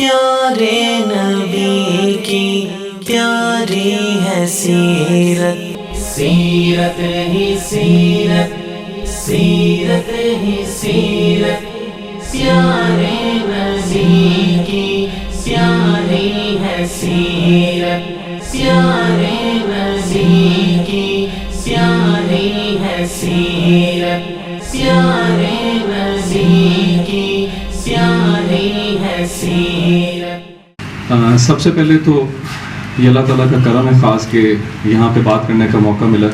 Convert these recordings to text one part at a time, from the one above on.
پیارے نبی کی پیاری ہے سیرت، سیرت ہی سیرت، سیرت ہی سیرت، پیارے نبی کی پیاری ہے سیرت، پیارے نبی کی پیاری ہے سیرت، پیارے نبی کی پیاری ہے سیرت۔ سب سے پہلے تو یہ اللہ تعالیٰ کا کرم ہے خاص کہ یہاں پہ بات کرنے کا موقع ملا،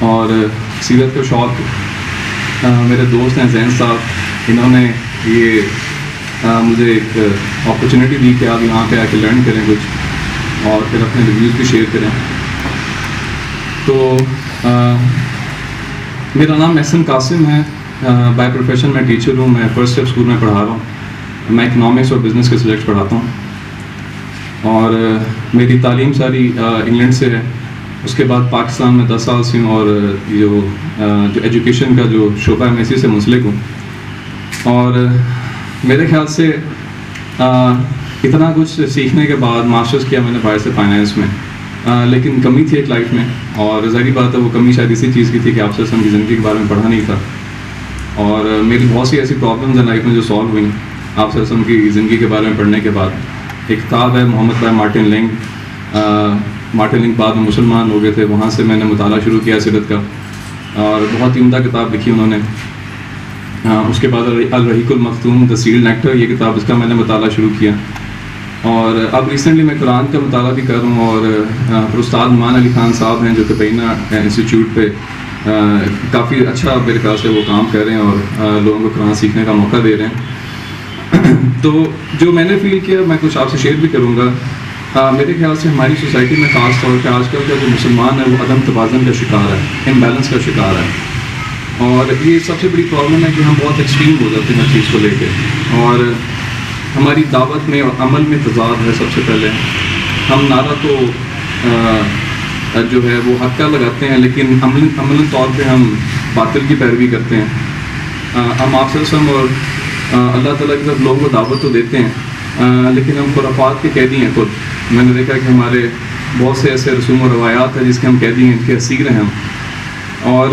اور سیرت کا شوق میرے دوست ہیں زین صاحب، انہوں نے یہ مجھے ایک اپرچونیٹی دی کہ آپ یہاں پہ آ کے لرن کریں کچھ اور پھر اپنے ریویوز بھی شیئر کریں۔ تو میرا نام احسن قاسم ہے، بائی پروفیشن میں ٹیچر ہوں، میں فرسٹ اسٹیپ اسکول میں پڑھا رہا ہوں، میں اکنامکس اور بزنس کے سبجیکٹ پڑھاتا ہوں، اور میری تعلیم ساری انگلینڈ سے ہے۔ اس کے بعد پاکستان میں 10 سال سے ہوں، اور جو ایجوکیشن کا جو شعبہ ہے میں اسی سے منسلک ہوں، اور میرے خیال سے اتنا کچھ سیکھنے کے بعد ماسٹرز کیا میں نے باہر سے فائنینس میں، لیکن کمی تھی ایک لائف میں، اور ظاہری بات ہے وہ کمی شاید اسی چیز کی تھی کہ آپ سے کی زندگی کے بارے میں پڑھا نہیں تھا، اور میری بہت سی ایسی پرابلمز ہیں لائف میں جو سالو ہوئیں آپ سے کی زندگی کے بارے میں پڑھنے کے بعد۔ ایک کتاب ہے محمد بھائی مارٹن لنگ بعد میں مسلمان ہو گئے تھے، وہاں سے میں نے مطالعہ شروع کیا سیرت کا، اور بہت ہی عمدہ کتاب لکھی انہوں نے۔ اس کے بعد الرحیق المختوم دا سیلڈ نیکٹر، یہ کتاب اس کا میں نے مطالعہ شروع کیا، اور اب ریسنٹلی میں قرآن کا مطالعہ بھی کر رہا ہوں، اور استاد مان علی خان صاحب ہیں جو کہ بینہ انسٹیٹیوٹ پہ کافی اچھا میرے خیال سے وہ کام کر رہے ہیں اور لوگوں کو قرآن سیکھنے کا موقع دے رہے ہیں۔ تو جو میں نے فیل کیا میں کچھ آپ سے شیئر بھی کروں گا۔ میرے خیال سے ہماری سوسائٹی میں خاص طور پہ آج کل کا جو مسلمان ہے وہ عدم توازن کا شکار ہے، امبیلنس کا شکار ہے، اور یہ سب سے بڑی پرابلم ہے کہ ہم بہت ایکسٹریم ہو جاتے ہیں ہر چیز کو لے کے، اور ہماری دعوت میں اور عمل میں تضاد ہے۔ سب سے پہلے ہم نعرہ تو جو ہے وہ حق کا لگاتے ہیں، لیکن عملی طور پہ ہم باطل کی پیروی کرتے ہیں۔ ہم آپ سے اور اللہ تعالیٰ کی طرف لوگوں کو دعوت تو دیتے ہیں، لیکن ہم خرافات کے قیدی ہیں خود۔ میں نے دیکھا کہ ہمارے بہت سے ایسے رسوم و روایات ہیں جس کے ہم قیدی ہیں، ان کے اسیر ہیں ہم، اور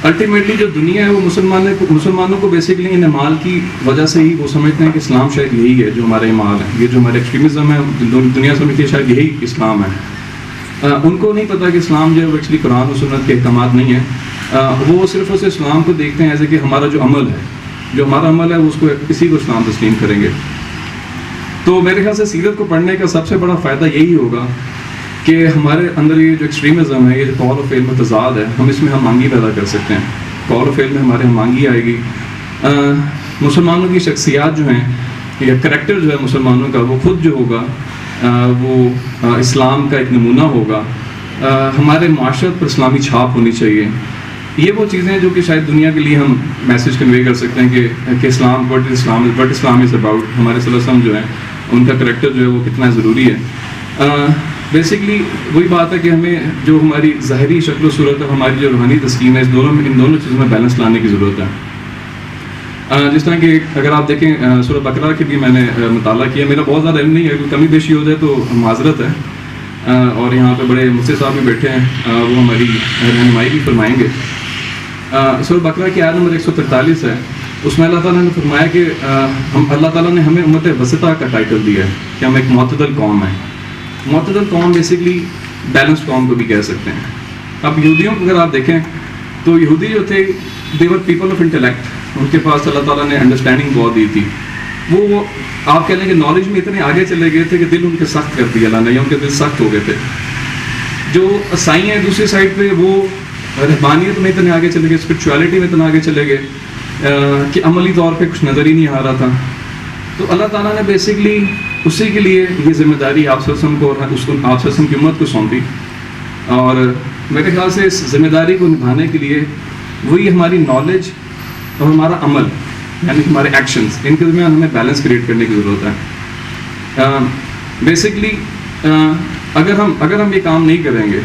الٹیمیٹلی جو دنیا ہے وہ مسلمانوں کو بیسکلی ان اعمال کی وجہ سے ہی وہ سمجھتے ہیں کہ اسلام شاید یہی ہے جو ہمارے اعمال ہیں، یہ جو ہمارے ایکسٹریمزم ہے دنیا سمجھتی ہے شاید یہی اسلام ہے۔ ان کو نہیں پتہ کہ اسلام جو ہے وہ ایکچولی قرآن و سنت کے احکامات نہیں ہیں، وہ صرف اسے اسلام کو دیکھتے ہیں ایسے کہ ہمارا جو عمل ہے، جو ہمارا عمل ہے اس کو اسی کو اسلام تسلیم کریں گے۔ تو میرے خیال سے سیرت کو پڑھنے کا سب سے بڑا فائدہ یہی ہوگا کہ ہمارے اندر یہ جو ایکسٹریمزم ہے، یہ جو قول و فعل میں تضاد ہے، ہم اس میں ہم مانگی پیدا کر سکتے ہیں۔ قول و فعل میں ہمارے ہم مانگی آئے گی۔ مسلمانوں کی شخصیات جو ہیں یا کریکٹر جو ہے مسلمانوں کا، وہ خود جو ہوگا وہ اسلام کا ایک نمونہ ہوگا۔ ہمارے معاشرت پر اسلامی چھاپ ہونی چاہیے۔ یہ وہ چیزیں ہیں جو کہ شاید دنیا کے لیے ہم میسیج کنوے کر سکتے ہیں کہ اسلام وٹ اسلام از اباؤٹ، ہمارے صلی اللہ علیہ وسلم جو ہیں ان کا کریکٹر جو ہے وہ کتنا ضروری ہے۔ بیسکلی وہی بات ہے کہ ہمیں جو ہماری ظاہری شکل و صورت ہے، ہماری جو روحانی تسکین ہے، ان دونوں چیزوں میں بیلنس لانے کی ضرورت ہے۔ جس طرح کہ اگر آپ دیکھیں سورہ بقرہ کے بھی میں نے مطالعہ کیا، میرا بہت زیادہ علم نہیں ہے، کمی بیشی ہو جائے تو معذرت ہے، اور یہاں پہ بڑے مفتی صاحب بھی بیٹھے ہیں، وہ ہماری رہنمائی بھی فرمائیں گے۔ سورہ بقرہ کی آیت نمبر 143 ہے، اس میں اللہ تعالیٰ نے فرمایا کہ اللہ تعالیٰ نے ہمیں امت وسطیٰ کا ٹائٹل دیا ہے کہ ہم ایک معتدل قوم ہیں۔ معتدل قوم بیسکلی بیلنسڈ قوم کو بھی کہہ سکتے ہیں۔ اب یہودیوں کو اگر آپ دیکھیں تو یہودی جو تھے دے ور پیپل آف انٹلیکٹ، ان کے پاس اللہ تعالیٰ نے انڈرسٹینڈنگ بہت دی تھی، وہ آپ کہہ لیں کہ نالج میں اتنے آگے چلے گئے تھے کہ دل ان کے سخت کر دیا اللہ نے، ان کے دل سخت ہو گئے تھے۔ جو عیسائی ہیں دوسری سائڈ پہ وہ رہبانیت میں اتنے آگے چلے گئے، اسپرچویلٹی میں اتنا آگے چلے گئے کہ عملی طور پہ کچھ نظر ہی نہیں آ رہا تھا۔ تو اللہ تعالیٰ نے بیسکلی اسی کے لیے یہ ذمہ داری آپ کو اور اس کو آپ کی امت کو سونپی، اور میرے خیال سے اس ذمہ داری کو نبھانے کے لیے وہی ہماری نالج اور ہمارا عمل یعنی ہمارے ایکشنز، ان کے درمیان ہمیں بیلنس کریٹ کرنے کی ضرورت ہے۔ بیسکلی اگر ہم یہ کام نہیں کریں گے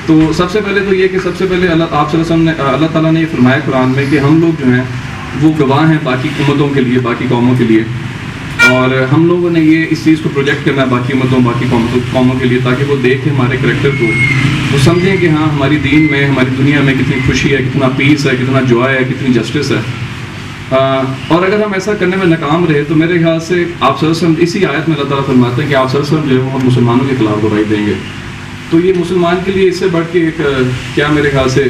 تو سب سے پہلے تو یہ کہ سب سے پہلے اللہ تعالیٰ نے یہ فرمایا قرآن میں کہ ہم لوگ جو ہیں وہ گواہ ہیں باقی امتوں کے لیے، باقی قوموں کے لیے، اور ہم لوگوں نے یہ اس چیز کو پروجیکٹ کرنا ہے باقی امتوں باقی قوموں کے لیے، تاکہ وہ دیکھیں ہمارے کریکٹر کو، وہ سمجھیں کہ ہاں ہماری دین میں ہماری دنیا میں کتنی خوشی ہے، کتنا پیس ہے، کتنا جوائے ہے، کتنی جسٹس ہے. اور اگر ہم ایسا کرنے میں ناکام رہے تو میرے خیال سے آپ صلی اللہ علیہ وسلم اسی آیت میں اللہ تعالیٰ فرماتے ہیں کہ آپ صلی اللہ علیہ وسلم جو ہے وہ مسلمانوں کے خلاف گواہی دیں گے. تو یہ مسلمان کے لیے اس سے بڑھ کے ایک کیا میرے خیال سے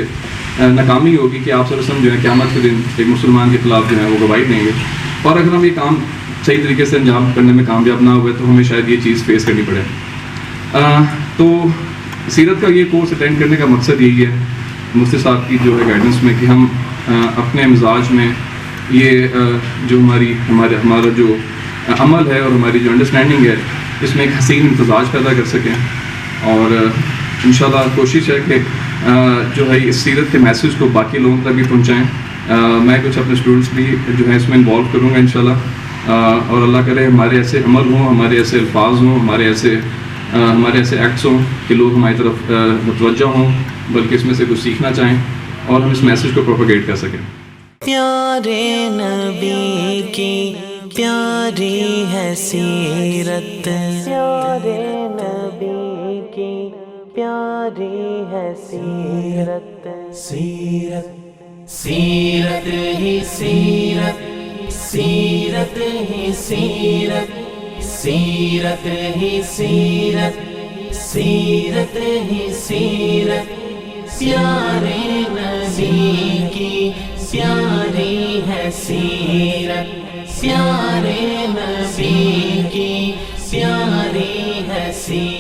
ناکامی ہوگی کہ آپ صلی اللہ علیہ وسلم جو ہے قیامت کے دن ایک مسلمان کے خلاف جو ہے وہ گواہی دیں گے. اور اگر ہم یہ کام صحیح طریقے سے انجام کرنے میں کامیاب نہ ہوئے تو ہمیں شاید یہ چیز فیس کرنی پڑے. تو سیرت کا یہ کورس اٹینڈ کرنے کا مقصد یہی ہے مفتی صاحب کی جو ہے گائیڈنس میں، کہ ہم اپنے مزاج میں یہ جو ہمارا جو عمل ہے اور ہماری جو انڈرسٹینڈنگ ہے اس میں ایک حسین امتزاج پیدا کر سکیں. اور انشاءاللہ کوشش ہے کہ جو ہے اس سیرت کے میسیج کو باقی لوگوں تک بھی پہنچائیں. میں کچھ اپنے اسٹوڈنٹس بھی جو ہے اس میں انوالو کروں گا انشاءاللہ. اور اللہ کرے ہمارے ایسے عمل ہوں، ہمارے ایسے الفاظ ہوں، ہمارے ایسے ایکٹس ہوں کہ لوگ ہماری طرف متوجہ ہوں، بلکہ اس میں سے کچھ سیکھنا چاہیں اور ہم اس میسیج کو پروپیگیٹ کر سکیں. پیارے نبی کی پیاری ہے سیرت، پیارے نبی کی پیاری ہے سیرت. سیرت سیرت ہی سیرت، سیرت ہی سیرت، سیرت ہی سیرت، سیرت ہی سیرت. پیارے نبی کی پیاری ہے سیرت، پیارے نبی کی پیاری ہے سیرت.